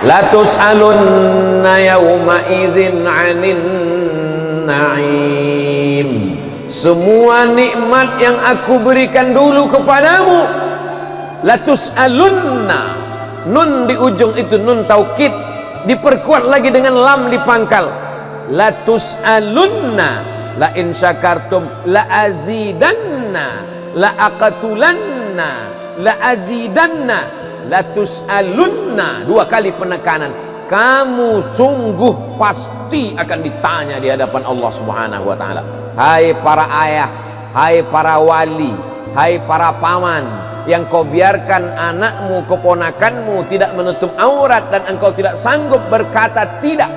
La tus'alunna yawma idzin 'anin na'im. Semua nikmat yang aku berikan dulu kepadamu, la tus'alunna, nun di ujung itu nun taukid, diperkuat lagi dengan lam di pangkal. La tus'alunna, la in syakartum la azidanna, la aqtulanna, la azidanna, la tus'alunna, dua kali penekanan. Kamu sungguh pasti akan ditanya di hadapan Allah Subhanahu wa taala. Hai para ayah, hai para wali, hai para paman yang kau biarkan anakmu, keponakanmu tidak menutup aurat dan engkau tidak sanggup berkata tidak.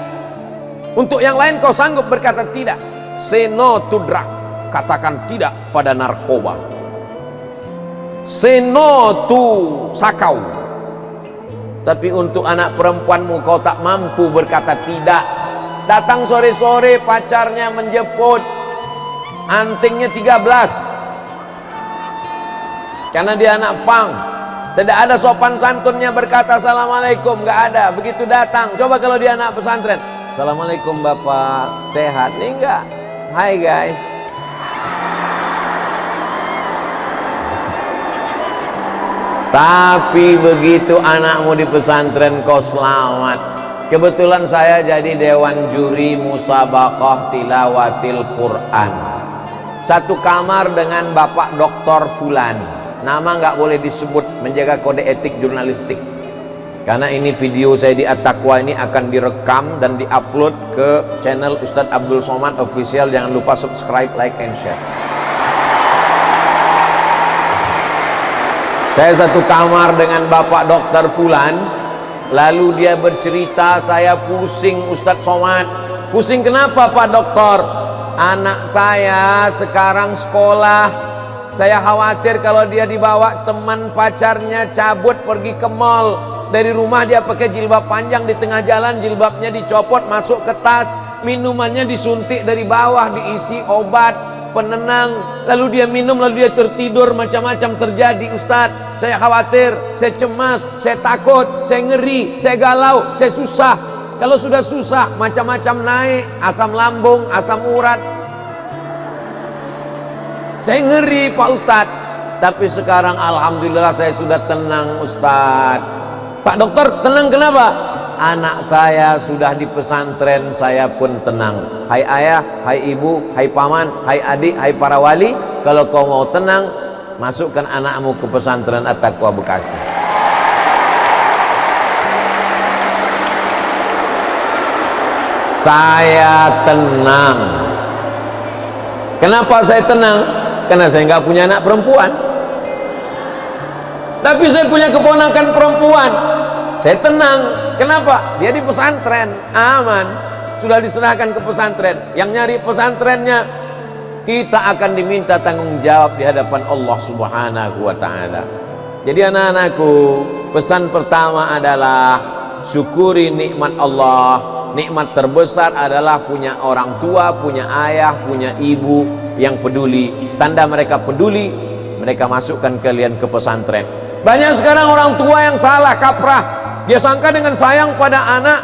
Untuk yang lain kau sanggup berkata tidak. Say no to drug, katakan tidak pada narkoba. Say no to sakau. Tapi untuk anak perempuanmu kau tak mampu berkata tidak. Datang sore-sore pacarnya menjemput, antingnya 13, karena dia anak fang, tidak ada sopan santunnya berkata assalamualaikum, nggak ada. Begitu datang, coba kalau dia anak pesantren, assalamualaikum bapak, sehat? Ini enggak, hai guys. Tapi begitu anakmu di pesantren kau selamat. Kebetulan saya jadi dewan juri musabaqah tilawatil Quran. Satu kamar dengan Bapak Dr. Fulan. Nama nggak boleh disebut, menjaga kode etik jurnalistik. Karena ini video saya di At-Taqwa ini akan direkam dan diupload ke channel Ustadz Abdul Somad Official. Jangan lupa subscribe, like, and share. Saya satu kamar dengan Bapak Dr. Fulan. Lalu dia bercerita, saya pusing Ustadz Somad. Pusing kenapa Pak Dokter? Anak saya sekarang sekolah. Saya khawatir kalau dia dibawa teman pacarnya cabut pergi ke mall. Dari rumah dia pakai jilbab panjang, di tengah jalan jilbabnya dicopot masuk ke tas. Minumannya disuntik dari bawah, diisi obat penenang, lalu dia minum, lalu dia tertidur, macam-macam terjadi Ustadz. Saya khawatir, saya cemas, saya takut, saya ngeri, saya galau, saya susah. Kalau sudah susah, macam-macam naik, asam lambung, asam urat. Saya ngeri Pak Ustadz. Tapi sekarang alhamdulillah saya sudah tenang Ustadz. Pak Dokter tenang kenapa? Anak saya sudah di pesantren, saya pun tenang. Hai ayah, hai ibu, hai paman, hai adik, hai para wali, kalau kau mau tenang, masukkan anakmu ke pesantren At-Taqwa Bekasi. Saya tenang. Kenapa saya tenang? Karena saya nggak punya anak perempuan. Tapi saya punya keponakan perempuan. Saya tenang. Kenapa? Dia di pesantren, aman. Sudah diserahkan ke pesantren. Yang nyari pesantrennya, kita akan diminta tanggung jawab di hadapan Allah Subhanahu wa ta'ala. Jadi anak-anakku, pesan pertama adalah syukuri nikmat Allah. Nikmat terbesar adalah punya orang tua, punya ayah, punya ibu yang peduli. Tanda mereka peduli, mereka masukkan kalian ke pesantren. Banyak sekarang orang tua yang salah kaprah. Dia sangka dengan sayang pada anak,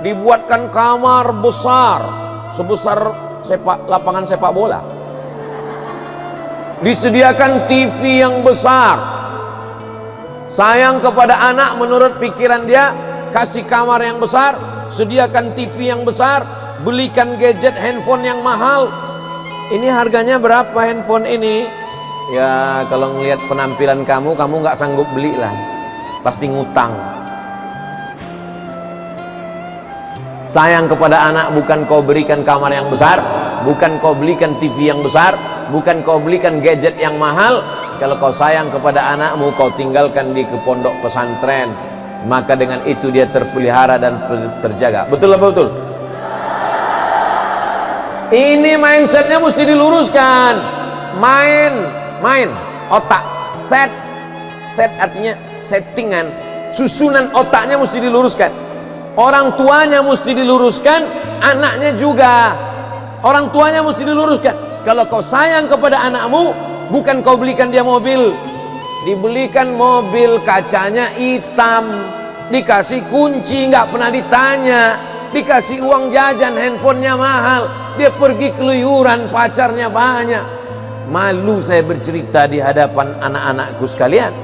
dibuatkan kamar besar sebesar lapangan sepak bola, disediakan TV yang besar. Sayang kepada anak, menurut pikiran dia, kasih kamar yang besar, sediakan TV yang besar, belikan gadget handphone yang mahal. Ini harganya berapa handphone ini? Ya kalau ngelihat penampilan kamu nggak sanggup beli lah, pasti ngutang. Sayang kepada anak bukan kau berikan kamar yang besar, bukan kau belikan TV yang besar, bukan kau belikan gadget yang mahal. Kalau kau sayang kepada anakmu, kau tinggalkan di ke pondok pesantren, maka dengan itu dia terpelihara dan terjaga. Betul apa betul? Ini mindsetnya mesti diluruskan. Main otak, set artinya settingan, susunan otaknya mesti diluruskan. Orang tuanya mesti diluruskan, anaknya juga. Orang tuanya mesti diluruskan. Kalau kau sayang kepada anakmu, bukan kau belikan dia mobil, dibelikan mobil kacanya hitam, dikasih kunci nggak pernah ditanya, dikasih uang jajan, handphonenya mahal, dia pergi keluyuran, pacarnya banyak. Malu saya bercerita di hadapan anak-anakku sekalian,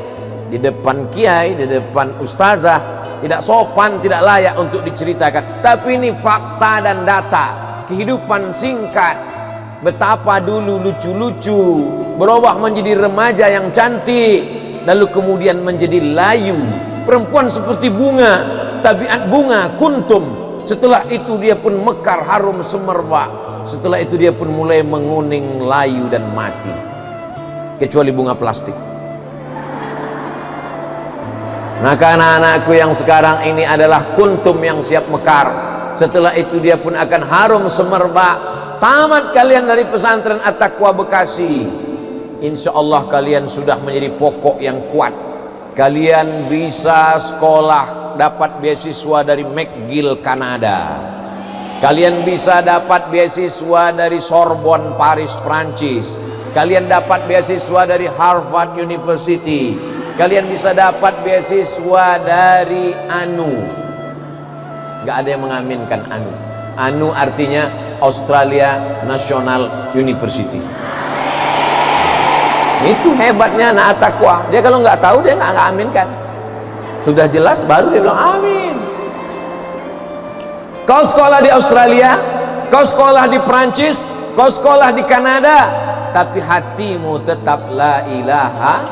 di depan kiai, di depan ustazah. Tidak sopan, tidak layak untuk diceritakan, tapi ini fakta dan data kehidupan singkat. Betapa dulu lucu-lucu, berubah menjadi remaja yang cantik, lalu kemudian menjadi layu, perempuan seperti bunga, tabiat bunga kuntum. Setelah itu dia pun mekar harum semerbak. Setelah itu dia pun mulai menguning, layu dan mati, kecuali bunga plastik. Maka anak-anakku yang sekarang ini adalah kuntum yang siap mekar. Setelah itu dia pun akan harum semerbak. Tamat kalian dari pesantren At-Taqwa Bekasi, insya Allah kalian sudah menjadi pokok yang kuat. Kalian bisa sekolah, dapat beasiswa dari McGill Kanada. Kalian bisa dapat beasiswa dari Sorbonne Paris Prancis. Kalian dapat beasiswa dari Harvard University. Kalian bisa dapat beasiswa dari ANU. Gak ada yang mengaminkan ANU. ANU artinya Australia National University. Itu hebatnya anak At-Taqwa. Dia kalau nggak tahu dia nggak aminkan. Sudah jelas baru dia bilang amin. Kau sekolah di Australia, kau sekolah di Prancis, kau sekolah di Kanada, tapi hatimu tetap la ilaha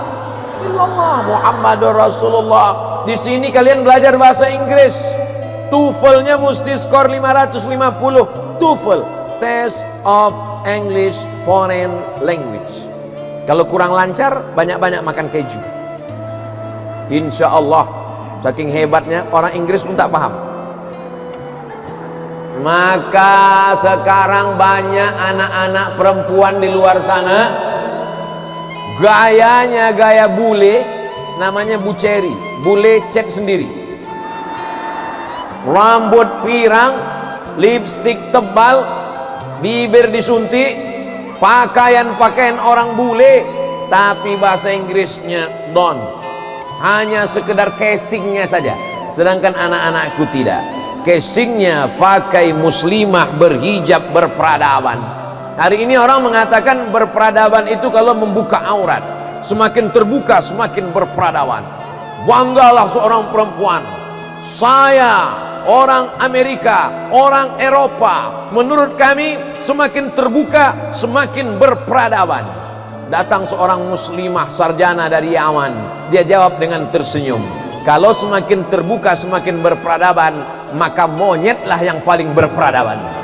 illallah Muhammadur Rasulullah. Di sini kalian belajar bahasa Inggris, TOEFL-nya mesti skor 550. TOEFL, Test of English Foreign Language. Kalau kurang lancar, banyak-banyak makan keju. Insya Allah, saking hebatnya orang Inggris pun tak paham. Maka sekarang banyak anak-anak perempuan di luar sana, gayanya gaya bule, namanya buceri, bule cat sendiri, rambut pirang, lipstik tebal, bibir disuntik, pakaian orang bule, tapi bahasa Inggrisnya don, hanya sekedar casingnya saja. Sedangkan anak-anakku tidak, casingnya pakai muslimah, berhijab, berperadaban. Hari ini orang mengatakan berperadaban itu kalau membuka aurat. Semakin terbuka semakin berperadaban. Banggalah seorang perempuan, saya orang Amerika, orang Eropa, menurut kami semakin terbuka semakin berperadaban. Datang seorang muslimah sarjana dari Yaman, dia jawab dengan tersenyum, kalau semakin terbuka semakin berperadaban, maka monyetlah yang paling berperadaban.